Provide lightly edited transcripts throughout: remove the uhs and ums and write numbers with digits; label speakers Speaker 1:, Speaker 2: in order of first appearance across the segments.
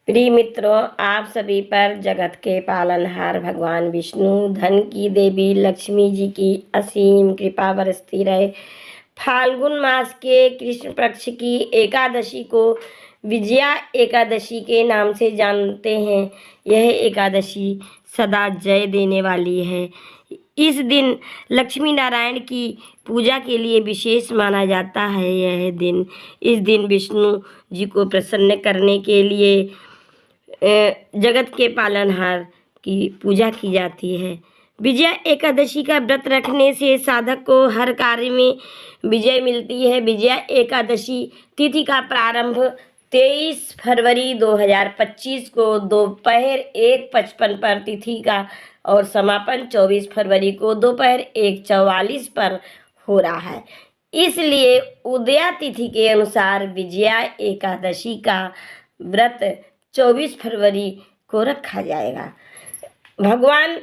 Speaker 1: प्रिय मित्रों, आप सभी पर जगत के पालनहार भगवान विष्णु, धन की देवी लक्ष्मी जी की असीम कृपा बरसती रहे। फाल्गुन मास के कृष्ण पक्ष की एकादशी को विजया एकादशी के नाम से जानते हैं। यह एकादशी सदा जय देने वाली है। इस दिन लक्ष्मी नारायण की पूजा के लिए विशेष माना जाता है। इस दिन विष्णु जी को प्रसन्न करने के लिए जगत के पालनहार की पूजा की जाती है। विजया एकादशी का व्रत रखने से साधक को हर कार्य में विजय मिलती है। विजया एकादशी तिथि का प्रारंभ 23 फरवरी 2025 को दोपहर 1:55 पर तिथि का और समापन 24 फरवरी को दोपहर 1:44 पर हो रहा है। इसलिए उदया तिथि के अनुसार विजया एकादशी का व्रत 24 फरवरी को रखा जाएगा। भगवान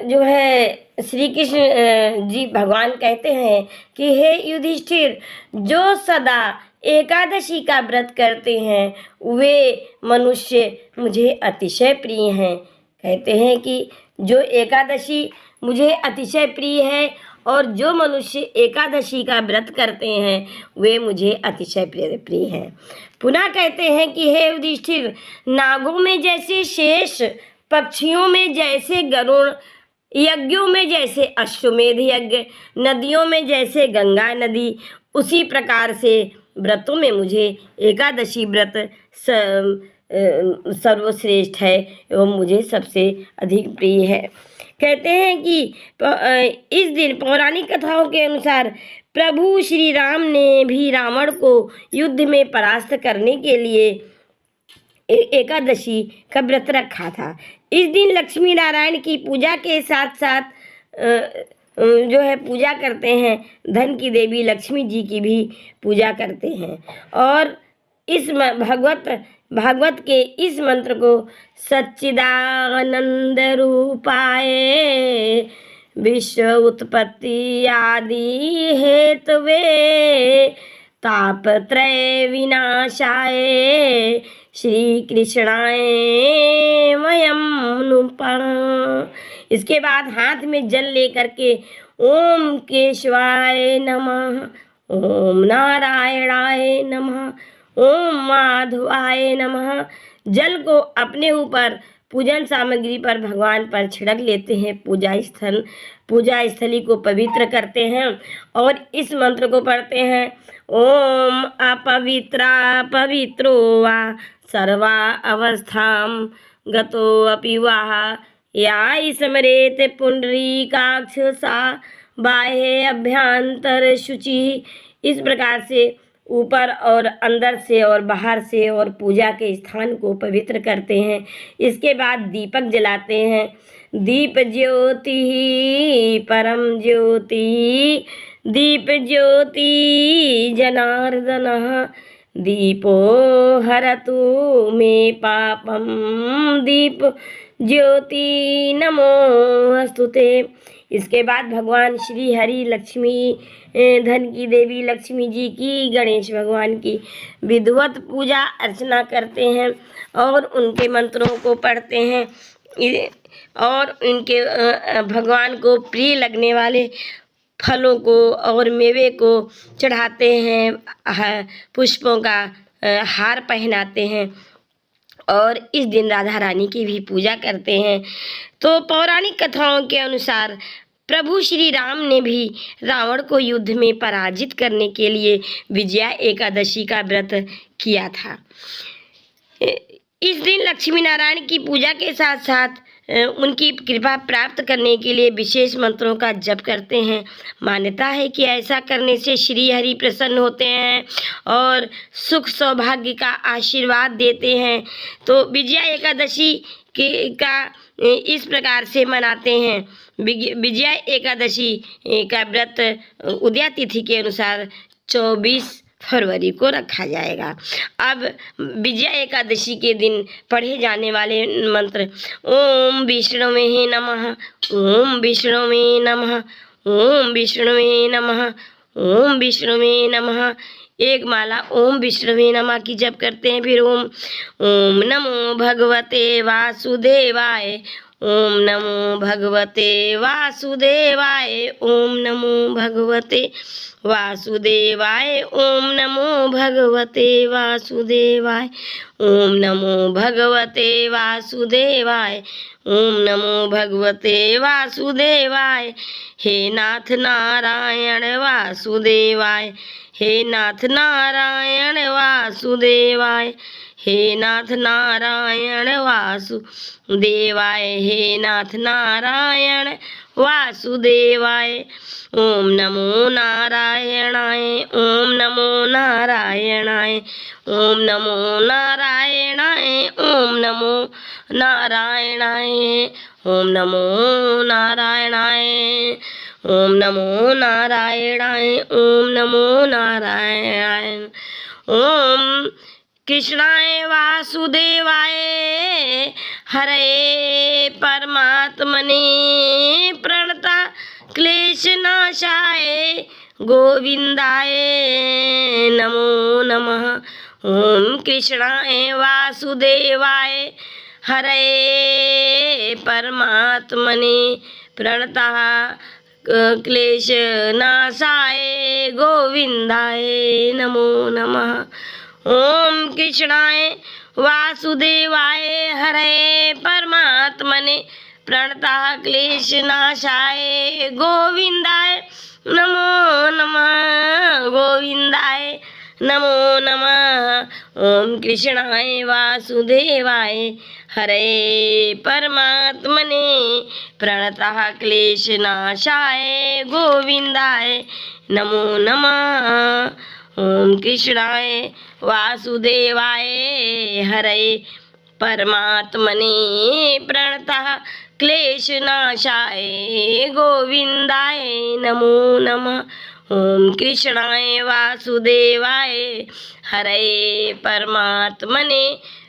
Speaker 1: जो है श्री कृष्ण जी भगवान कहते हैं कि हे युधिष्ठिर, जो सदा एकादशी का व्रत करते हैं वे मनुष्य मुझे अतिशय प्रिय हैं। कहते हैं कि जो एकादशी मुझे अतिशय प्रिय है और जो मनुष्य एकादशी का व्रत करते हैं वे मुझे अतिशय प्रिय हैं। पुनः कहते हैं कि हे युधिष्ठिर, नागों में जैसे शेष, पक्षियों में जैसे गरुड़, यज्ञों में जैसे अश्वमेध यज्ञ, नदियों में जैसे गंगा नदी, उसी प्रकार से व्रतों में मुझे एकादशी व्रत सर्वश्रेष्ठ है एवं मुझे सबसे अधिक प्रिय है। कहते हैं कि इस दिन पौराणिक कथाओं के अनुसार प्रभु श्री राम ने भी रावण को युद्ध में परास्त करने के लिए एकादशी का व्रत रखा था। इस दिन लक्ष्मी नारायण की पूजा के साथ साथ जो है पूजा करते हैं, धन की देवी लक्ष्मी जी की भी पूजा करते हैं। और इस भागवत के इस मंत्र को सच्चिदानंद रूपाय विश्व उत्पत्ति आदि हेतवे तापत्रय विनाशाय श्री कृष्णाय वयम नुपः। इसके बाद हाथ में जल लेकर के ओम केशवाय नमः, ओम नारायणाय नमः, ओम माधवाय नमः जल को अपने ऊपर पूजन सामग्री पर भगवान पर छिड़क लेते हैं। पूजा स्थली को पवित्र करते हैं और इस मंत्र को पढ़ते हैं। ओम अपवित्रा पवित्रो वा सर्वा अवस्थां गतो अपि वाह या स्मरेत पुंडरीकाक्ष सा बाह्य अभ्यंतर शुचि। इस प्रकार से ऊपर और अंदर से और बाहर से और पूजा के स्थान को पवित्र करते हैं। इसके बाद दीपक जलाते हैं। दीप ज्योति परम ज्योति, दीप ज्योति जनार्दनः, दीपो हरतु मे पापम, दीप ज्योति नमोस्तुते। इसके बाद भगवान श्री हरि लक्ष्मी, धन की देवी लक्ष्मी जी की, गणेश भगवान की विधिवत पूजा अर्चना करते हैं और उनके मंत्रों को पढ़ते हैं और इनके भगवान को प्रिय लगने वाले फलों को और मेवे को चढ़ाते हैं, पुष्पों का हार पहनाते हैं और इस दिन राधा रानी की भी पूजा करते हैं। तो पौराणिक कथाओं के अनुसार प्रभु श्री राम ने भी रावण को युद्ध में पराजित करने के लिए विजया एकादशी का व्रत किया था। इस दिन लक्ष्मी नारायण की पूजा के साथ साथ उनकी कृपा प्राप्त करने के लिए विशेष मंत्रों का जप करते हैं। मान्यता है कि ऐसा करने से श्री हरि प्रसन्न होते हैं और सुख सौभाग्य का आशीर्वाद देते हैं। तो विजया एकादशी का इस प्रकार से मनाते हैं। विजया एकादशी का व्रत उदया तिथि के अनुसार 24 फरवरी को रखा जाएगा। अब विजया एकादशी के दिन पढ़े जाने वाले मंत्र ओम विष्णवे नमः, ओम विष्णवे नमः, ओम विष्णवे नमः, ओम विष्णवे नमः। एक माला ओम विष्णुवे नमः की जप करते हैं। फिर ओम ओम नमो भगवते वासुदेवाय, ओम नमो भगवते वासुदेवाय, ओम नमो भगवते वासुदेवाय, ओम नमो भगवते वासुदेवाय, ओम नमो भगवते वासुदेवाय, ओम नमो भगवते वासुदेवाय। हे नाथ नारायण वासुदेवाय, हे नाथ नारायण वासुदेवाय, हे नाथ नारायण वासुदेवाय, हे नाथ नारायण वासुदेवाय। ओम नमो नारायणाय, ओम नमो नारायणाय, ओम नमो नारायणाय, ओम नमो नारायणाय, ओम नमो नारायणाय, ओम नमो नारायणाय, ओम नमो नारायणाय। ओम कृष्णाय वासुदेवाय हरे परमात्मने प्रणता क्लेशनाशाय गोविंदाय नमो नमः। ओम कृष्णाय वासुदेवाय हरे परमात्मने प्रणता क्लेशनाशाय गोविंदाय नमो नमः। ओम कृष्णाय वासुदेवाय हरे परमात्मने प्रणता क्लेशनाशाय गोविंदाय नमो नमः, गोविंदाय नमो नमः। ओम कृष्णाय वासुदेवाय हरे परमात्मने प्रणता क्लेशनाशाय गोविंदाय नमो नमः। ओम कृष्णाय वासुदेवाय हरे परमात्मने प्रणता क्लेशनाशाय गोविंदाय नमो नमः। ओम कृष्णाय वासुदेवाय हरे परमात्मने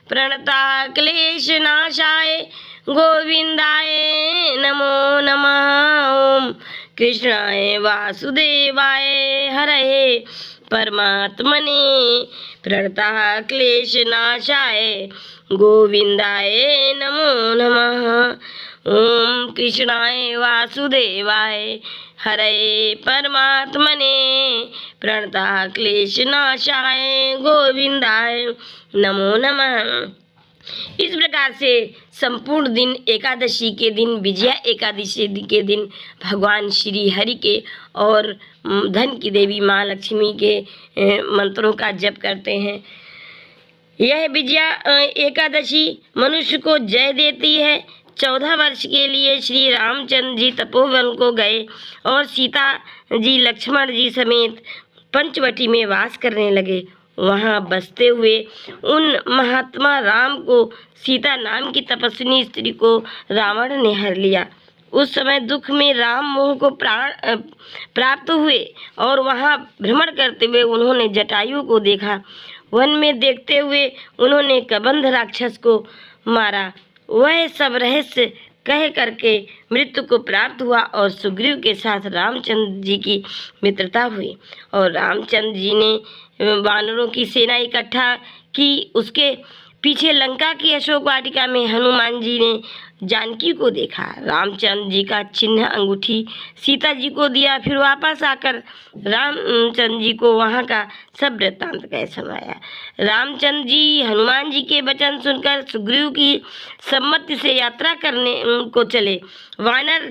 Speaker 1: प्रणता क्लेशनाशाय गोविंदाय नमो नमः। ओम कृष्णाय वासुदेवाय हरे परमात्मने प्रणता क्लेशनाशाय गोविंदाय नमो नमः। ओम कृष्णाय वासुदेवाय हरे परमात्मने प्रणता क्लेशनाशाय गोविंदाय नमो नमः। इस प्रकार से संपूर्ण दिन एकादशी के दिन, विजया एकादशी के दिन भगवान श्री हरि के और धन की देवी माँ लक्ष्मी के मंत्रों का जप करते हैं। यह विजया एकादशी मनुष्य को जय देती है। 14 वर्ष के लिए श्री रामचंद्र जी तपोवन को गए और सीता जी लक्ष्मण जी समेत पंचवटी में वास करने लगे। वहाँ बसते हुए उन महात्मा राम को सीता नाम की तपस्विनी स्त्री को रावण ने हर लिया। उस समय दुख में राम मोह को प्राप्त हुए और वहाँ भ्रमण करते हुए उन्होंने जटायु को देखा। वन में देखते हुए उन्होंने कबंध राक्षस को मारा। वह सब रहस्य कह करके मृत्यु को प्राप्त हुआ और सुग्रीव के साथ रामचंद्र जी की मित्रता हुई और रामचंद्र जी ने वानरों की सेना इकट्ठा की। उसके पीछे लंका की अशोक वाटिका में हनुमान जी ने जानकी को देखा। रामचंद्र जी का चिन्ह अंगूठी सीता जी को दिया। फिर वापस आकर रामचंद्र जी को वहाँ का सब वृत्तांत कह सुनाया। रामचंद्र जी हनुमान जी के वचन सुनकर सुग्रीव की सम्मति से यात्रा करने को चले। वानर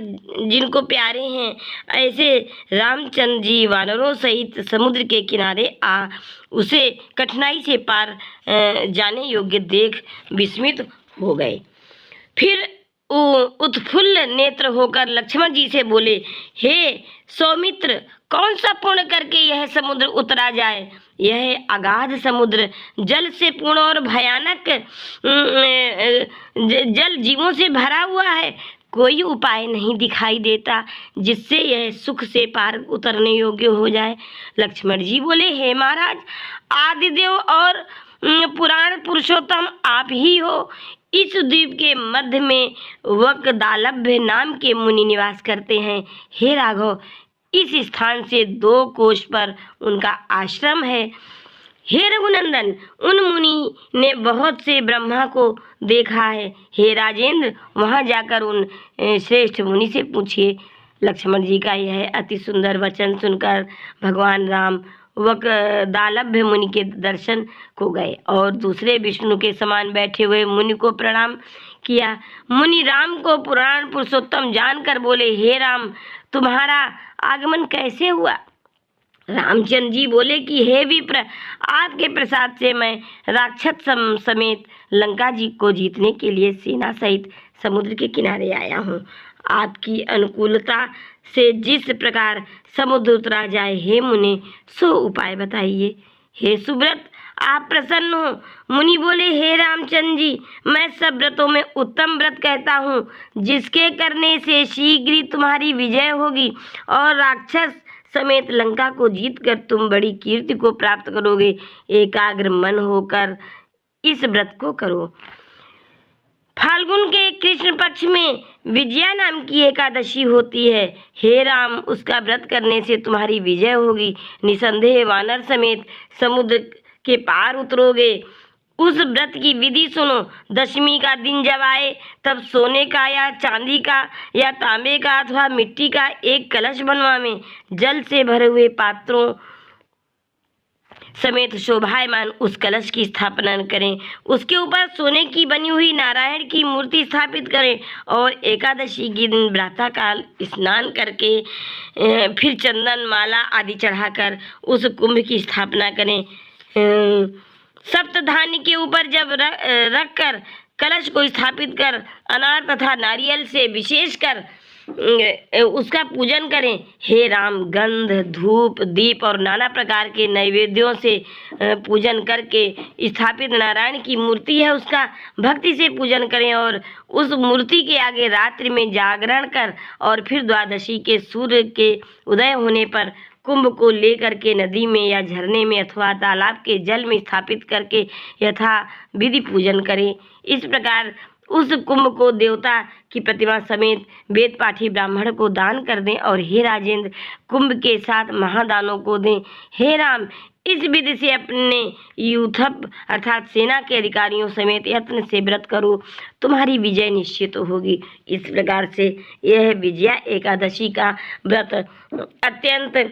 Speaker 1: जिनको प्यारे हैं ऐसे रामचंद्र जी वानरों सहित समुद्र के किनारे आ उसे कठिनाई से पार जाने योग्य देख विस्मित हो गए। फिर उत्फुल्ल नेत्र होकर लक्ष्मण जी से बोले, हे सौमित्र, कौन सा पुण्य करके यह समुद्र उतरा जाए? यह अगाध समुद्र जल से पूर्ण और भयानक जल जीवों से भरा हुआ है। कोई उपाय नहीं दिखाई देता जिससे यह सुख से पार उतरने योग्य हो जाए। लक्ष्मण जी बोले, हे महाराज, आदिदेव और पुराण पुरुषोत्तम आप ही हो। इस द्वीप के मध्य में वकदालभ्य नाम के मुनि निवास करते हैं। हे राघव, इस स्थान से 2 कोस पर उनका आश्रम है। हे रघुनंदन, उन मुनि ने बहुत से ब्रह्मा को देखा है। हे राजेंद्र, वहां जाकर उन श्रेष्ठ मुनि से पूछिए। लक्ष्मण जी का यह अति सुंदर वचन सुनकर भगवान राम वकदालभ्य मुनि के दर्शन को गए और दूसरे विष्णु के समान बैठे हुए मुनि को प्रणाम किया। मुनि राम को पुराण पुरुषोत्तम जानकर बोले, हे राम, तुम्हारा आगमन कैसे हुआ? रामचंद्र जी बोले कि हे विप्र, आपके प्रसाद से मैं राक्षस समेत लंका जी को जीतने के लिए सेना सहित समुद्र के किनारे आया हूँ। आपकी अनुकूलता से जिस प्रकार समुद्र उतरा जाए, हे मुनि, सो उपाय बताइए। हे सुब्रत, आप प्रसन्न हो? मुनि बोले, हे रामचंद्र जी, मैं सब व्रतों में उत्तम व्रत कहता हूँ, जिसके करने से शीघ्र ही तुम्हारी विजय होगी और राक्षस समेत लंका को जीतकर तुम बड़ी कीर्ति को प्राप्त करोगे। एकाग्र मन होकर इस व्रत को करो। फाल्गुन के कृष्ण पक्ष में विजया नाम की एकादशी होती है। हे राम, उसका व्रत करने से तुम्हारी विजय होगी। निसंदेह वानर समेत समुद्र के पार उतरोगे। उस व्रत की विधि सुनो। दशमी का दिन जब आए तब सोने का या चांदी का या तांबे का अथवा मिट्टी का एक कलश बनवावें। जल से भरे हुए पात्रों समेत शोभायमान उस कलश की स्थापना करें। उसके ऊपर सोने की बनी हुई नारायण की मूर्ति स्थापित करें और एकादशी के दिन प्रातःकाल स्नान करके फिर चंदन माला आदि चढ़ाकर उस कुंभ की स्थापना करें। सप्तधान्य के ऊपर जब रख कर कलश को स्थापित कर अनार तथा नारियल से विशेषकर उसका पूजन करें। हे राम, गंध, धूप, दीप और नाना प्रकार के नैवेद्यों से पूजन करके स्थापित नारायण की मूर्ति है, उसका भक्ति से पूजन करें और उस मूर्ति के आगे रात्रि में जागरण कर और फिर द्वादशी के सूर्य के उदय होने पर कुंभ को लेकर के नदी में या झरने में अथवा तालाब के जल में स्थापित करके यथा विधि पूजन करें। इस प्रकार उस कुंभ को देवता की प्रतिमा समेत वेद पाठी ब्राह्मण को दान कर दें और हे राजेंद्र, कुंभ के साथ महादानों को दें। हे राम, इस विधि से अपने यूथप अर्थात सेना के अधिकारियों समेत यत्न से व्रत करो, तुम्हारी विजय निश्चित होगी। इस प्रकार से यह विजया एकादशी का व्रत अत्यंत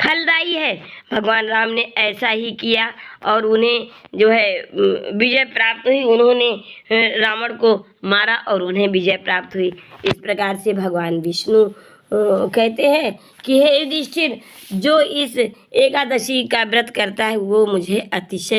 Speaker 1: फलदायी है। भगवान राम ने ऐसा ही किया और उन्हें जो है विजय प्राप्त हुई। उन्होंने रावण को मारा और उन्हें विजय प्राप्त हुई। इस प्रकार से भगवान विष्णु कहते हैं कि हे युधिष्ठिर, जो इस एकादशी का व्रत करता है वो मुझे अतिशय